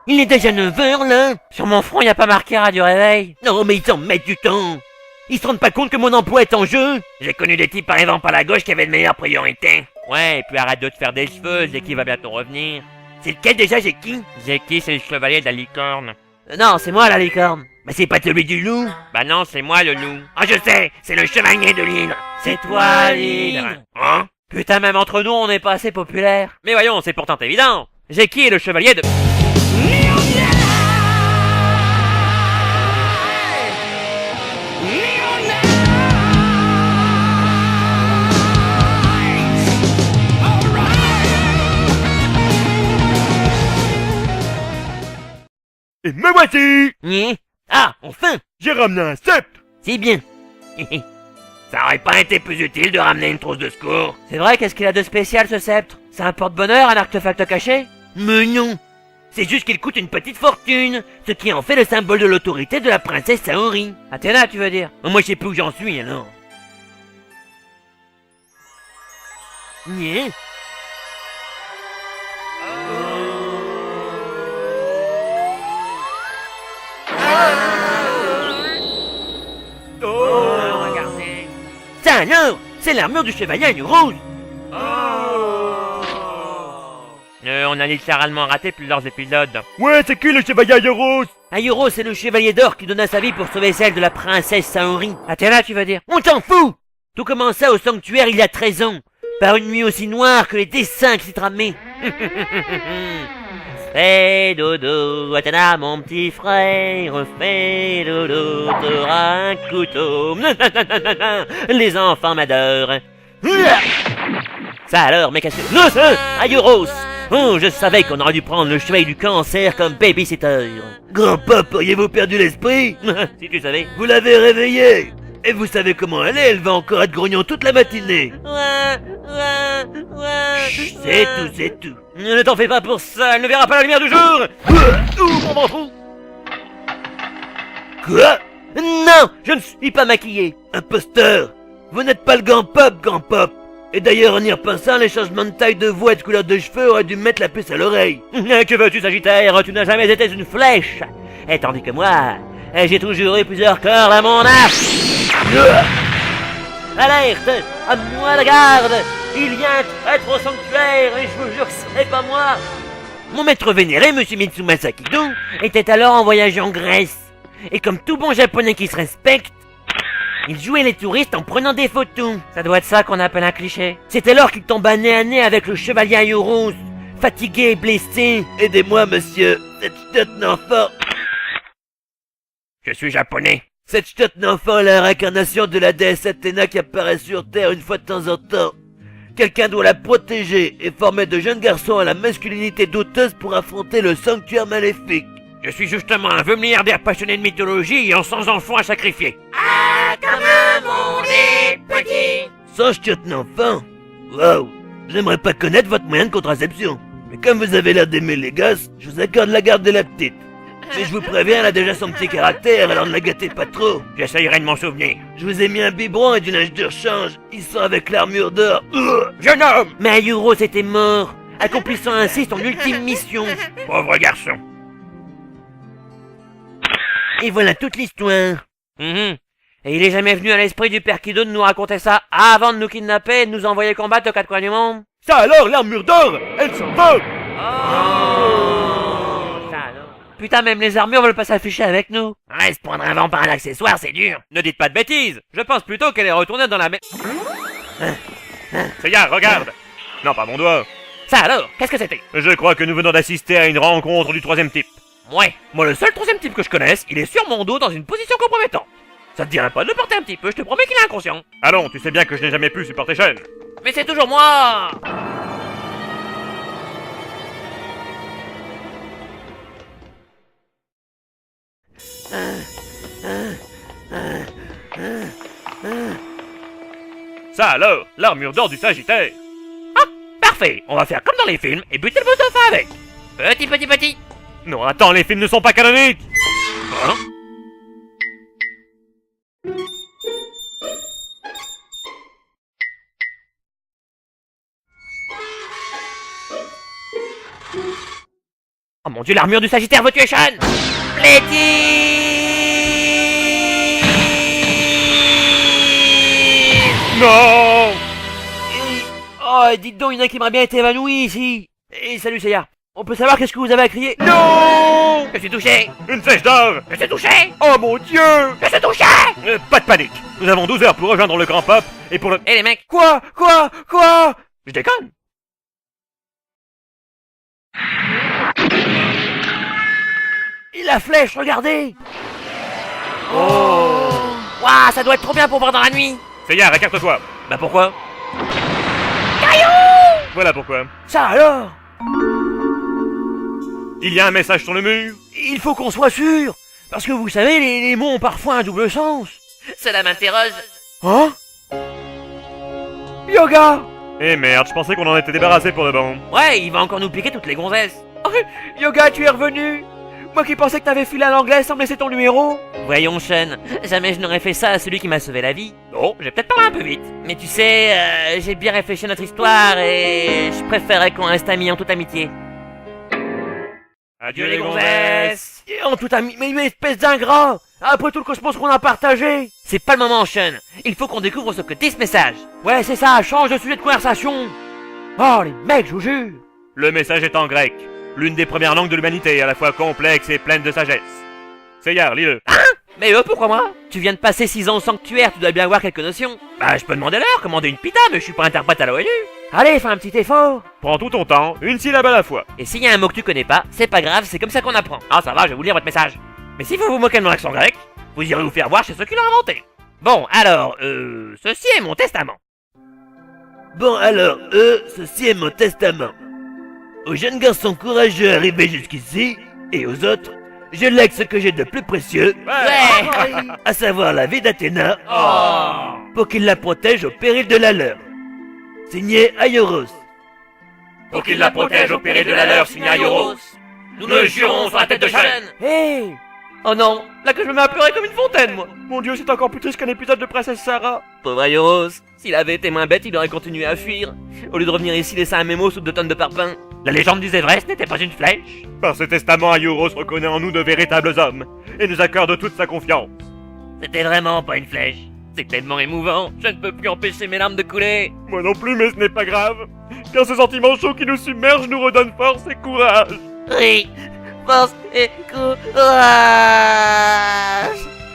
Il est déjà 9h là. Sur mon front, y a pas marqué radio réveil. Non mais ils s'en mettent du temps. Ils se rendent pas compte que mon emploi est en jeu. J'ai connu des types arrivant par la gauche qui avaient de meilleures priorités. Ouais, et puis arrête de te faire des cheveux, Zeki va bientôt revenir. C'est lequel déjà, j'ai qui? Zeki, c'est le chevalier de la licorne. Non, c'est moi la licorne. Bah c'est pas celui du loup. Bah non, c'est moi le loup. Ah, je sais, c'est le chevalier de l'hydre. C'est toi l'hydre. Hein? Putain, même entre nous, on n'est pas assez populaire. Mais voyons, c'est pourtant évident. Zeki est le chevalier de... Et me voici! Nyeh. Ah, enfin. J'ai ramené un sceptre! C'est bien. Ça aurait pas été plus utile de ramener une trousse de secours? C'est vrai, qu'est-ce qu'il a de spécial ce sceptre? C'est un porte-bonheur, un artefact caché? Mais non. C'est juste qu'il coûte une petite fortune, ce qui en fait le symbole de l'autorité de la princesse Saori. Athéna, tu veux dire? Moi je sais plus où j'en suis alors. Nyeh. Regardez. Ça alors, c'est l'armure du chevalier à une rose. On a littéralement raté plusieurs épisodes. Ouais, c'est qui le chevalier à rose? Ayuro, c'est le chevalier d'or qui donna sa vie pour sauver celle de la princesse Saori. Athéna, tu veux dire? On t'en fout. Tout commença au sanctuaire il y a 13 ans, par une nuit aussi noire que les dessins qui s'y tramaient. Fais dodo, Athéna, mon petit frère, fais dodo, t'auras un couteau. Les enfants m'adorent. Ça alors, mais qu'est-ce que... Non, ça, Ayuros. Oh, je savais qu'on aurait dû prendre le chevalier du cancer comme babysitter. Grand-papa, auriez-vous perdu l'esprit? Si tu savais. Vous l'avez réveillée. Et vous savez comment elle va encore être grognon toute la matinée. Chut, c'est tout. Ne t'en fais pas pour ça, elle ne verra pas la lumière du jour. Mon ventre. Quoi? Non, je ne suis pas maquillé. Imposteur. Vous n'êtes pas le grand-pop. Et d'ailleurs, en y repensant, les changements de taille de voix et de couleur de cheveux auraient dû me mettre la puce à l'oreille. Que veux-tu, Sagittaire? Tu n'as jamais été une flèche. Et tandis que moi, j'ai toujours eu plusieurs corps à mon arc. Alerte! À moi la garde! Il y a un traître au sanctuaire et je vous jure que ce n'est pas moi! Mon maître vénéré, Monsieur Mitsuma Sakido, était alors en voyage en Grèce. Et comme tout bon japonais qui se respecte, il jouait les touristes en prenant des photos. Ça doit être ça qu'on appelle un cliché. C'est alors qu'il tomba nez à nez avec le chevalier Ayuros, fatigué et blessé. Aidez-moi, monsieur, cette chiotte d'enfant. Je suis japonais. Cette chiotte d'enfant est la réincarnation de la déesse Athéna qui apparaît sur Terre une fois de temps en temps. Quelqu'un doit la protéger et former de jeunes garçons à la masculinité douteuse pour affronter le sanctuaire maléfique. Je suis justement un vieux milliardaire passionné de mythologie ayant 100 enfants à sacrifier. Ah, comme un monde est petit. Sans chiotte d'enfant? Waouh! J'aimerais pas connaître votre moyen de contraception. Mais comme vous avez l'air d'aimer les gosses, je vous accorde la garde de la petite. Mais je vous préviens, elle a déjà son petit caractère, alors ne la gâtez pas trop. J'essayerai de m'en souvenir. Je vous ai mis un biberon et du linge de rechange. Ils sont avec l'armure d'or. Jeune homme! Mais Ayuros était mort, accomplissant ainsi son ultime mission. Pauvre garçon. Et voilà toute l'histoire. Et il est jamais venu à l'esprit du père Kido de nous raconter ça avant de nous kidnapper et de nous envoyer combattre aux quatre coins du monde? Ça alors, l'armure d'or, elle s'envole! Putain, même les armures veulent pas s'afficher avec nous. Ouais, se prendre un vent par un accessoire, c'est dur. Ne dites pas de bêtises. Je pense plutôt qu'elle est retournée dans la Seiya, regarde! Non, pas mon doigt. Ça alors, qu'est-ce que c'était? Je crois que nous venons d'assister à une rencontre du troisième type. Ouais, moi le seul troisième type que je connaisse, il est sur mon dos dans une position compromettante. Ça te dirait pas de le porter un petit peu, je te promets qu'il est inconscient. Allons, tu sais bien que je n'ai jamais pu supporter Shen. Mais c'est toujours moi! Ça alors, l'armure d'or du Sagittaire. Ah, parfait, on va faire comme dans les films et buter le boss de fin avec. Petit. Non, attends, les films ne sont pas canoniques. Hein? Oh mon dieu, l'armure du Sagittaire veut tuer Sean. Non! Oh, dites donc, il y en a qui m'auraient bien été évanoui ici. Et salut, Seiya. On peut savoir qu'est-ce que vous avez à crier? Non! Je suis touché. Une flèche d'or! Je suis touché. Oh mon dieu! Je suis touché. Pas de panique. Nous avons 12 heures pour rejoindre le grand pop et pour le... Eh les mecs, Quoi? je déconne. Et la flèche, regardez! Waouh, ça doit être trop bien pour voir dans la nuit. Seiya, écarte-toi. Bah pourquoi? Voilà pourquoi. Ça alors? Il y a un message sur le mur. Il faut qu'on soit sûr. Parce que vous savez, les mots ont parfois un double sens. Cela m'interroge. Hein? Yoga! Eh merde, je pensais qu'on en était débarrassé pour de bon. Ouais, il va encore nous piquer toutes les gonzesses. Yoga, tu es revenu? Moi qui pensais que t'avais filé à l'anglais sans me laisser ton numéro. Voyons, Sean, jamais je n'aurais fait ça à celui qui m'a sauvé la vie. Oh, j'ai peut-être parlé un peu vite. Mais tu sais, j'ai bien réfléchi à notre histoire et je préférerais qu'on reste amis en toute amitié. Adieu les gonzesses. Et en tout ami, mais une espèce d'ingrat! Après tout le cosmos qu'on a partagé! C'est pas le moment, Sean. Il faut qu'on découvre ce que dit ce message. Ouais, c'est ça, change de sujet de conversation! Oh, les mecs, je vous jure! Le message est en grec. L'une des premières langues de l'humanité, à la fois complexe et pleine de sagesse. Seiya, lis-le. Mais pourquoi moi? Tu viens de passer 6 ans au sanctuaire, tu dois bien avoir quelques notions. Bah, je peux demander l'heure, commander une pita, mais je suis pas interprète à l'ONU. Allez, fais un petit effort! Prends tout ton temps, une syllabe à la fois. Et s'il y a un mot que tu connais pas, c'est pas grave, c'est comme ça qu'on apprend. Ah, ça va, je vais vous lire votre message. Mais si vous vous moquez de mon accent grec, vous irez vous faire voir chez ceux qui l'ont inventé. Bon, alors, ceci est mon testament. Bon alors, ceci est mon testament. Aux jeunes garçons courageux arrivés jusqu'ici, et aux autres, je lègue ce que j'ai de plus précieux, Ouais. à savoir la vie d'Athéna, Oh. pour qu'il la protège au péril de la leur. Signé Aioros. Pour qu'il la protège au péril de la leur, signé Aioros. Nous le jurons sur la tête de Sean. Hé! Oh non, là que je me mets à pleurer comme une fontaine, moi. Mon dieu, c'est encore plus triste qu'un épisode de Princesse Sarah. Pauvre Aioros, s'il avait été moins bête, il aurait continué à fuir. Au lieu de revenir ici laisser un mémo sous 2 tonnes de parpaing. La légende du Zévrès n'était pas une flèche. Par ce testament, Aioros reconnaît en nous de véritables hommes et nous accorde toute sa confiance. C'était vraiment pas une flèche. C'est tellement émouvant, je ne peux plus empêcher mes larmes de couler. Moi non plus, mais ce n'est pas grave, car ce sentiment chaud qui nous submerge nous redonne force et courage. Oui, force et courage.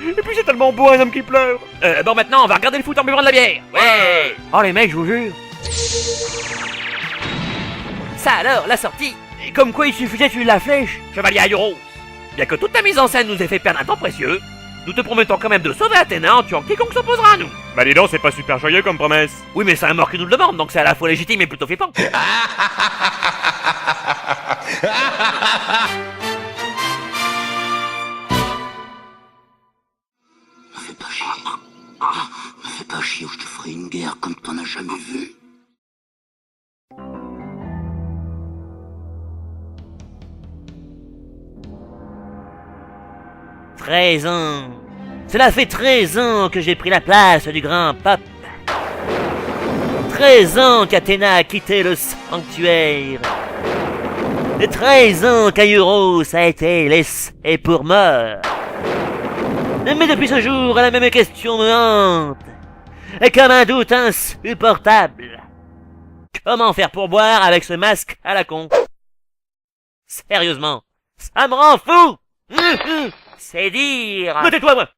Et puis c'est tellement beau un homme qui pleure. Bon, maintenant, on va regarder le foot en buvant de la bière. Ouais. Oh les mecs, je vous jure. Ça alors, la sortie. Et comme quoi il suffisait de suivre la flèche. Chevalier Aioros. Bien que toute ta mise en scène nous ait fait perdre un temps précieux, nous te promettons quand même de sauver Athéna en tuant quiconque s'opposera à nous. Bah dis donc, c'est pas super joyeux comme promesse. Oui, mais c'est un mort qui nous le demande, donc c'est à la fois légitime et plutôt flippant. Me fais pas chier ou je te ferai une guerre comme t'en as jamais vu. « 13 ans. Cela fait 13 ans que j'ai pris la place du grand pape. 13 ans qu'Athéna a quitté le sanctuaire. Et 13 ans qu'Aioros a été laissé pour mort. Mais depuis ce jour, la même question me hante. Et comme un doute insupportable. Comment faire pour boire avec ce masque à la con? Sérieusement, ça me rend fou. C'est dire... Me tais-toi, moi.